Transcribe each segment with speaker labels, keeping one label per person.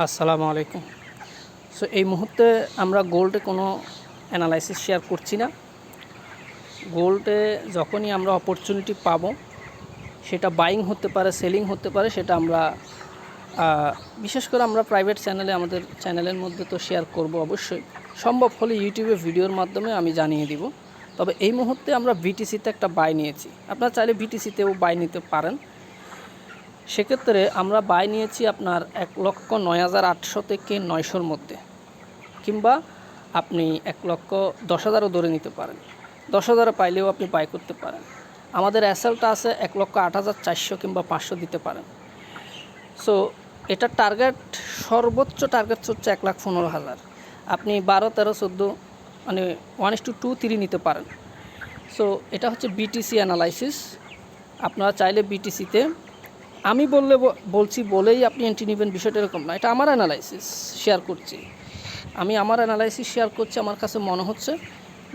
Speaker 1: আসসালামু আলাইকুম। সো এই মুহূর্তে আমরা গোল্ডে কোনো অ্যানালাইসিস শেয়ার করছি না। গোল্ডে যখনই আমরা অপরচুনিটি পাবো, সেটা বাইং হতে পারে, সেলিং হতে পারে, সেটা আমরা বিশেষ করে আমরা প্রাইভেট চ্যানেলে, আমাদের চ্যানেলের মধ্যে তো শেয়ার করব অবশ্যই। সম্ভব হলে ইউটিউবে ভিডিওর মাধ্যমে আমি জানিয়ে দিব। তবে এই মুহূর্তে আমরা বিটিসিতে একটা বাই নিয়েছি। আপনারা চাইলে বিটিসিতেও বাই নিতে পারেন। সেক্ষেত্রে আমরা বাই নিয়েছি আপনার 1,09,800 থেকে 900-র মধ্যে, কিংবা আপনি 1,10,000-ও ধরে নিতে পারেন। 10,000 পাইলেও আপনি বাই করতে পারেন। আমাদের অ্যাসেলটা আছে 1,08,400 কিংবা 500 দিতে পারেন। সো এটার টার্গেট, সর্বোচ্চ টার্গেট হচ্ছে 1,15,000। আপনি 12, 13, 14 মানে 1:2, 3 নিতে পারেন। সো এটা হচ্ছে বিটিসি অ্যানালাইসিস। আপনারা চাইলে বিটিসিতে, আমি বলছি বলেই আপনি এন্ট্রি নেবেন বিষয়টা এরকম না। এটা আমার অ্যানালাইসিস শেয়ার করছি। আমার অ্যানালাইসিস শেয়ার করছি। আমার কাছে মনে হচ্ছে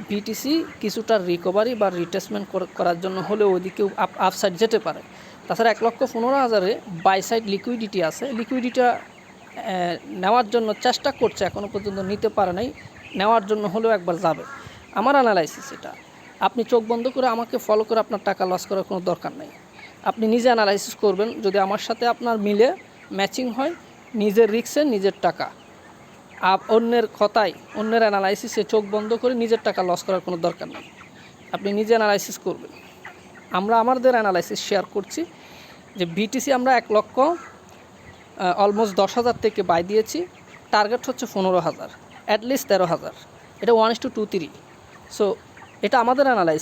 Speaker 1: বিটিসি কিছুটা রিকভারি বা রিটেসমেন্ট করার জন্য হলে ওইদিকেও আপসাইড যেতে পারে। তাছাড়া 1,15,000-এ বাই সাইড লিকুইডিটি আছে। লিকুইডিটা নেওয়ার জন্য চেষ্টা করছে, এখনও পর্যন্ত নিতে পারে নাই। নেওয়ার জন্য হলেও একবার যাবে। আমার অ্যানালাইসিস এটা। আপনি চোখ বন্ধ করে আমাকে ফলো করে আপনার টাকা লস করার কোনো দরকার নেই। আপনি নিজে অ্যানালাইসিস করবেন, যদি আমার সাথে আপনার মিলে ম্যাচিং হয়, নিজের রিস্কে নিজের টাকা, অন্যের কথায়, অন্যের অ্যানালাইসিসে চোখ বন্ধ করে নিজের টাকা লস করার কোনো দরকার নেই। আপনি নিজে অ্যানালাইসিস করবেন। আমরা আমাদের অ্যানালাইসিস শেয়ার করছি যে বিটিসি আমরা 1,00,000 অলমোস্ট 10,000 থেকে বাই দিয়েছি। টার্গেট হচ্ছে 15,000, অ্যাটলিস্ট 13,000। এটা 1:2, 3। সো এটা আমাদের অ্যানালাইসিস।